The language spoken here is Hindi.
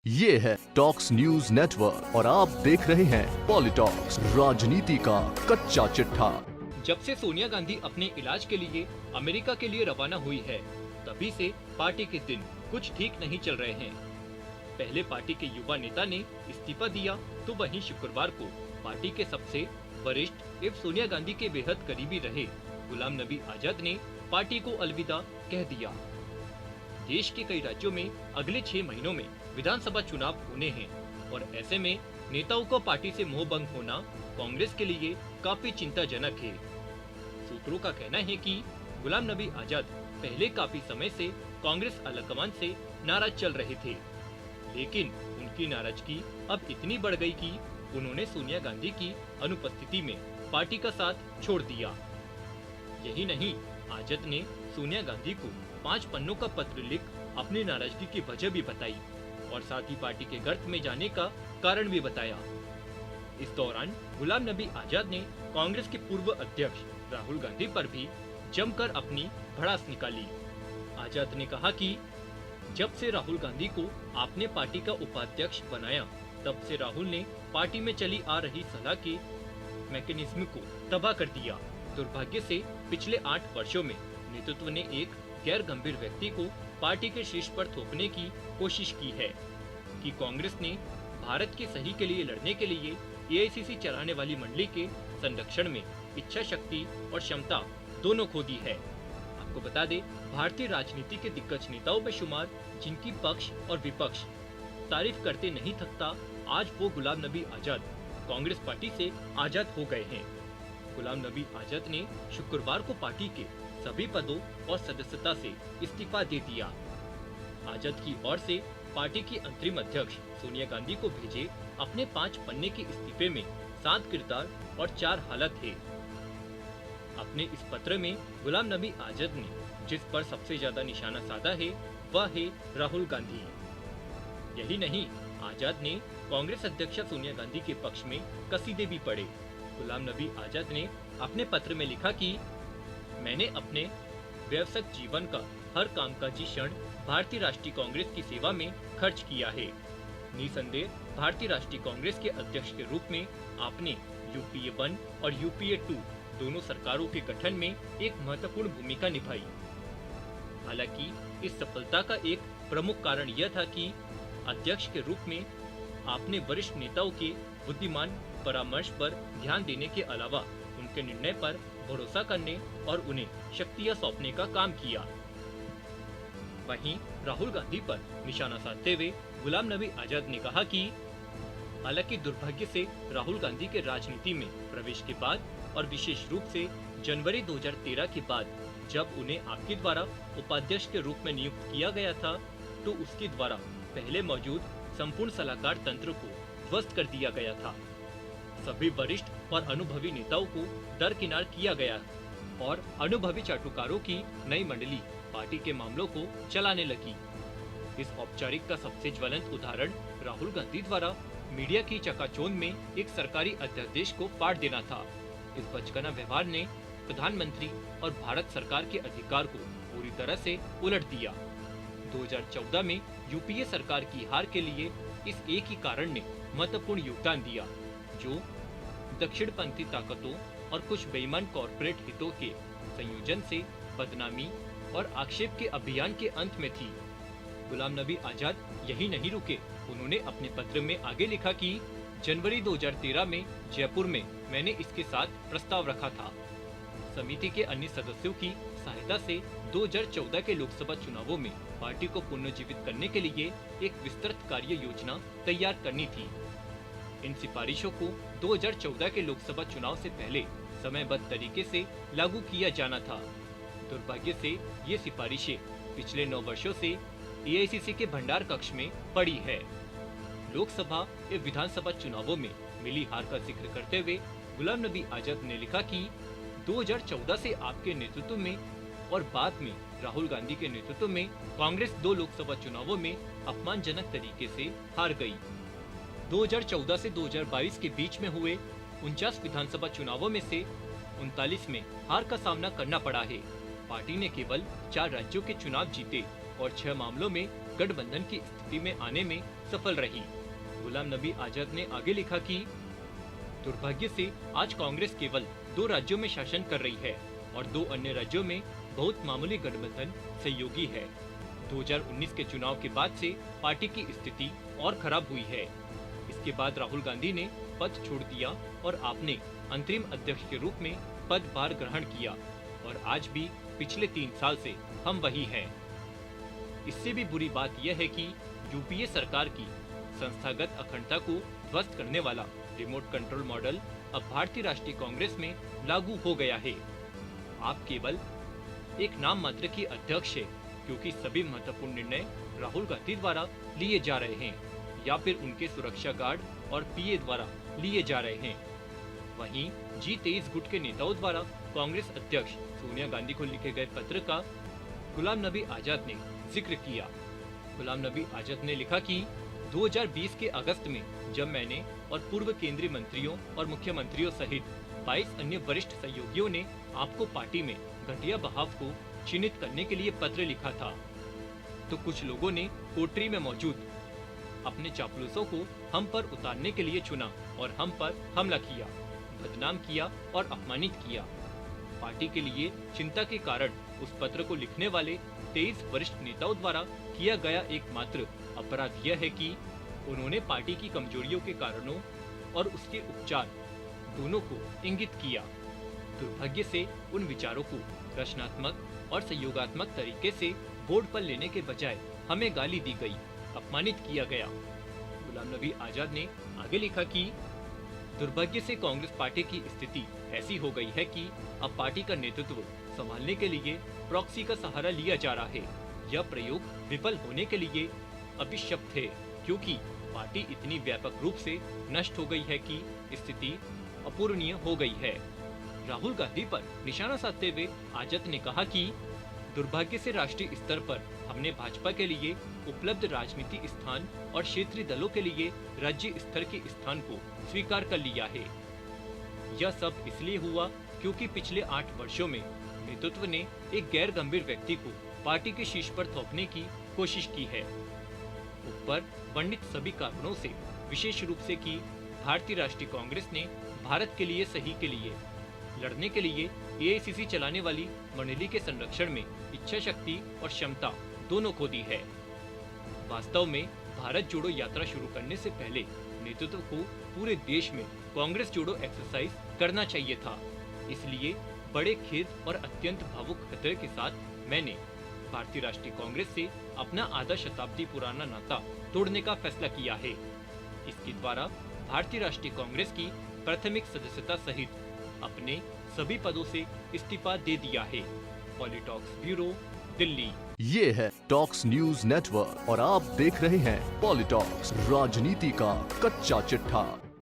ये है टॉक्स न्यूज नेटवर्क और आप देख रहे हैं पॉलिटॉक्स, राजनीति का कच्चा चिट्ठा। जब से सोनिया गांधी अपने इलाज के लिए अमेरिका के लिए रवाना हुई है, तभी से पार्टी के दिन कुछ ठीक नहीं चल रहे हैं। पहले पार्टी के युवा नेता ने इस्तीफा दिया, तो वहीं शुक्रवार को पार्टी के सबसे वरिष्ठ एवं सोनिया गांधी के बेहद करीबी रहे गुलाम नबी आजाद ने पार्टी को अलविदा कह दिया। देश के कई राज्यों में अगले 6 महीनों में विधानसभा चुनाव होने हैं और ऐसे में नेताओं का पार्टी से मोहभंग होना कांग्रेस के लिए काफी चिंताजनक है। सूत्रों का कहना है कि गुलाम नबी आजाद पहले काफी समय से कांग्रेस आलाकमान से नाराज चल रहे थे, लेकिन उनकी नाराजगी अब इतनी बढ़ गई कि उन्होंने सोनिया गांधी की अनुपस्थिति में पार्टी का साथ छोड़ दिया। यही नहीं, आजाद ने सोनिया गांधी को 5 पन्नों का पत्र लिख अपनी नाराजगी की वजह भी बताई और साथ ही पार्टी के गर्त में जाने का कारण भी बताया। इस दौरान गुलाम नबी आजाद ने कांग्रेस के पूर्व अध्यक्ष राहुल गांधी पर भी जमकर अपनी भड़ास निकाली। आजाद ने कहा कि जब से राहुल गांधी को आपने पार्टी का उपाध्यक्ष बनाया, तब से राहुल ने पार्टी में चली आ रही सलाह के मैकेनिज्म को तबाह कर दिया। दुर्भाग्य से पिछले 8 वर्षों में नेतृत्व ने एक गैर गंभीर व्यक्ति को पार्टी के शीर्ष पर थोपने की कोशिश की है कि कांग्रेस ने भारत के सही के लिए लड़ने के लिए एआईसीसी चलाने वाली मंडली के संरक्षण में इच्छा शक्ति और क्षमता दोनों खो दी है। आपको बता दें, भारतीय राजनीति के दिग्गज नेताओं में शुमार जिनकी पक्ष और विपक्ष तारीफ करते नहीं थकता, आज वो गुलाम नबी आजाद कांग्रेस पार्टी से आजाद हो गए हैं। गुलाम नबी आजाद ने शुक्रवार को पार्टी के सभी पदों और सदस्यता से इस्तीफा दे दिया। आजाद की ओर से पार्टी की अंतरिम अध्यक्ष सोनिया गांधी को भेजे अपने 5 पन्ने के इस्तीफे में 7 किरदार और 4 हालत है। अपने इस पत्र में गुलाम नबी आजाद ने जिस पर सबसे ज्यादा निशाना साधा है, वह है राहुल गांधी। यही नहीं, आजाद ने कांग्रेस अध्यक्ष सोनिया गांधी के पक्ष में कसीदे भी पढ़े। गुलाम नबी आजाद ने अपने पत्र में लिखा कि मैंने अपने व्यवसायिक जीवन का हर कामकाजी क्षण भारतीय राष्ट्रीय कांग्रेस की सेवा में खर्च किया है। निसंदेह भारतीय राष्ट्रीय कांग्रेस के अध्यक्ष के रूप में आपने यूपीए 1 और यूपीए 2 दोनों सरकारों के गठन में एक महत्वपूर्ण भूमिका निभाई। हालांकि इस सफलता का एक प्रमुख कारण यह था कि अध्यक्ष के रूप में आपने वरिष्ठ नेताओं के बुद्धिमान परामर्श पर ध्यान देने के अलावा उनके निर्णय पर भरोसा करने और उन्हें शक्तियां सौंपने का काम किया। वहीं राहुल गांधी पर निशाना साधते हुए गुलाम नबी आजाद ने कहा कि हालांकि दुर्भाग्य से राहुल गांधी के राजनीति में प्रवेश के बाद और विशेष रूप से जनवरी 2013 के बाद, जब उन्हें आपके द्वारा उपाध्यक्ष के रूप में नियुक्त किया गया था, तो उसके द्वारा पहले मौजूद संपूर्ण सलाहकार तंत्र को ध्वस्त कर दिया गया था। सभी वरिष्ठ और अनुभवी नेताओं को दरकिनार किया गया और अनुभवी चाटुकारों की नई मंडली पार्टी के मामलों को चलाने लगी। इस औपचारिक का सबसे ज्वलंत उदाहरण राहुल गांधी द्वारा मीडिया की चकाचौंध में एक सरकारी अध्यादेश को फाड़ देना था। इस बचकाना व्यवहार ने प्रधानमंत्री और भारत सरकार के अधिकार को पूरी तरह से उलट दिया। 2014 में यूपीए सरकार की हार के लिए इस एक ही कारण ने महत्वपूर्ण योगदान दिया, जो दक्षिणपंथी ताकतों और कुछ बेईमान कॉरपोरेट हितों के संयोजन से बदनामी और आक्षेप के अभियान के अंत में थी। गुलाम नबी आजाद यही नहीं रुके, उन्होंने अपने पत्र में आगे लिखा कि जनवरी 2013 में जयपुर में मैंने इसके साथ प्रस्ताव रखा था। समिति के अन्य सदस्यों की सहायता से 2014 के लोकसभा चुनावों में पार्टी को पुनर्जीवित करने के लिए एक विस्तृत कार्य योजना तैयार करनी थी। इन सिफारिशों को 2014 के लोकसभा चुनाव से पहले समयबद्ध तरीके से लागू किया जाना था। दुर्भाग्य से ये सिफारिशें पिछले 9 वर्षों से एआईसीसी के भंडार कक्ष में पड़ी है। लोकसभा एवं विधानसभा चुनावों में मिली हार का जिक्र करते हुए गुलाम नबी आजाद ने लिखा कि 2014 से आपके नेतृत्व में और बाद में राहुल गांधी के नेतृत्व में कांग्रेस 2 लोकसभा चुनावों में अपमानजनक तरीके से हार गई। 2014 से 2022 के बीच में हुए 49 विधानसभा चुनावों में से 39 में हार का सामना करना पड़ा है। पार्टी ने केवल 4 राज्यों के चुनाव जीते और 6 मामलों में गठबंधन की स्थिति में आने में सफल रही। गुलाम नबी आजाद ने आगे लिखा कि दुर्भाग्य से आज कांग्रेस केवल 2 राज्यों में शासन कर रही है और 2 अन्य राज्यों में बहुत मामूली गठबंधन सहयोगी है। 2019 के चुनाव के बाद से पार्टी की स्थिति और खराब हुई है। इसके बाद राहुल गांधी ने पद छोड़ दिया और आपने अंतरिम अध्यक्ष के रूप में पदभार ग्रहण किया और आज भी पिछले 3 साल से हम वही हैं। इससे भी बुरी बात यह है कि यूपीए सरकार की संस्थागत अखंडता को ध्वस्त करने वाला रिमोट कंट्रोल मॉडल अब भारतीय राष्ट्रीय कांग्रेस में लागू हो गया है। आप केवल एक नाम मात्र की अध्यक्ष है, क्योंकि सभी महत्वपूर्ण निर्णय राहुल गांधी द्वारा लिए जा रहे हैं या फिर उनके सुरक्षा गार्ड और पीए द्वारा लिए जा रहे हैं। वहीं G23 गुट के नेताओं द्वारा कांग्रेस अध्यक्ष सोनिया गांधी को लिखे गए पत्र का गुलाम नबी आजाद ने जिक्र किया। गुलाम नबी आजाद ने लिखा कि 2020 के अगस्त में जब मैंने और पूर्व केंद्रीय मंत्रियों और मुख्यमंत्रियों सहित 22 अन्य वरिष्ठ सहयोगियों ने आपको पार्टी में घटिया बहाव को चिन्हित करने के लिए पत्र लिखा था, तो कुछ लोगों ने कोठरी में मौजूद अपने चापलूसों को हम पर उतारने के लिए चुना और हम पर हमला किया, बदनाम किया और अपमानित किया। पार्टी के लिए चिंता के कारण उस पत्र को लिखने वाले 23 वरिष्ठ नेताओं द्वारा किया गया एकमात्र अपराध यह है कि उन्होंने पार्टी की कमजोरियों के कारणों और उसके उपचार दोनों को इंगित किया। दुर्भाग्य से उन विचारों को रचनात्मक और सहयोगात्मक तरीके से बोर्ड पर लेने के बजाय हमें गाली दी गई, अपमानित किया गया। गुलाम नबी आजाद ने आगे लिखा कि दुर्भाग्य से कांग्रेस पार्टी की स्थिति ऐसी हो गई है कि अब पार्टी का नेतृत्व संभालने के लिए प्रॉक्सी का सहारा लिया जा रहा है। यह प्रयोग विफल होने के लिए अभिशप्त है, क्योंकि पार्टी इतनी व्यापक रूप से नष्ट हो गई है कि स्थिति अपूरणीय हो गई है। राहुल गांधी पर निशाना साधते हुए आजाद ने कहा कि दुर्भाग्य से राष्ट्रीय स्तर पर हमने भाजपा के लिए उपलब्ध राजनीति स्थान और क्षेत्रीय दलों के लिए राज्य स्तर के स्थान को स्वीकार कर लिया है। यह सब इसलिए हुआ क्योंकि पिछले 8 वर्षों में नेतृत्व ने एक गैर गंभीर व्यक्ति को पार्टी के शीर्ष पर थोपने की कोशिश की है। ऊपर वर्णित सभी कारणों से, विशेष रूप से कि भारतीय राष्ट्रीय कांग्रेस ने भारत के लिए सही के लिए लड़ने के लिए एआईसीसी चलाने वाली मंडली के संरक्षण में इच्छा शक्ति और क्षमता दोनों खो दी है। वास्तव में भारत जोड़ो यात्रा शुरू करने से पहले नेतृत्व को पूरे देश में कांग्रेस जोड़ो एक्सरसाइज करना चाहिए था। इसलिए बड़े खेद और अत्यंत भावुक हृदय के साथ मैंने भारतीय राष्ट्रीय कांग्रेस से अपना आधा शताब्दी पुराना नाता तोड़ने का फैसला किया है। इसके द्वारा भारतीय राष्ट्रीय कांग्रेस की प्राथमिक सदस्यता सहित अपने सभी पदों से इस्तीफा दे दिया है। पॉलिटॉक्स ब्यूरो, दिल्ली। ये है टॉक्स न्यूज नेटवर्क और आप देख रहे हैं पॉलिटॉक्स, राजनीति का कच्चा चिट्ठा।